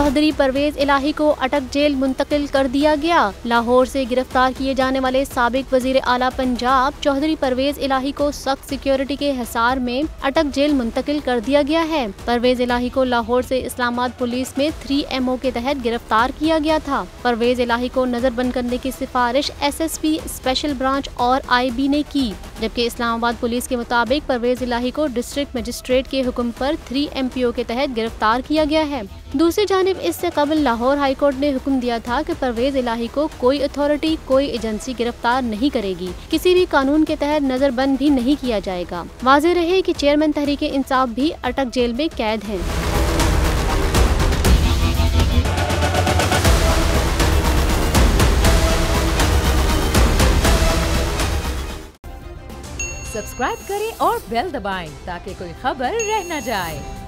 चौधरी परवेज इलाही को अटक जेल मुंतकिल कर दिया गया। लाहौर से गिरफ्तार किए जाने वाले साबिक वजीर आला पंजाब चौधरी परवेज इलाही को सख्त सिक्योरिटी के हिसार में अटक जेल मुंतकिल कर दिया गया है। परवेज इलाही को लाहौर से इस्लामाबाद पुलिस में 3MO के तहत गिरफ्तार किया गया था। परवेज इलाही को नजरबंद करने की सिफारिश SSP स्पेशल ब्रांच और IB ने की, जबकि इस्लामाबाद पुलिस के मुताबिक परवेज इलाही को डिस्ट्रिक्ट मजिस्ट्रेट के हुक्म पर 3MPO के तहत गिरफ्तार किया गया है। दूसरी जानिब इससे कबल लाहौर हाई कोर्ट ने हुक्म दिया था कि परवेज इलाही को कोई अथॉरिटी, कोई एजेंसी गिरफ्तार नहीं करेगी, किसी भी कानून के तहत नजरबंद भी नहीं किया जाएगा। वाज़ेह रहे कि चेयरमैन तहरीके इंसाफ भी अटक जेल में कैद हैं। सब्सक्राइब करें और बेल दबाएं ताकि कोई खबर रह न जाए।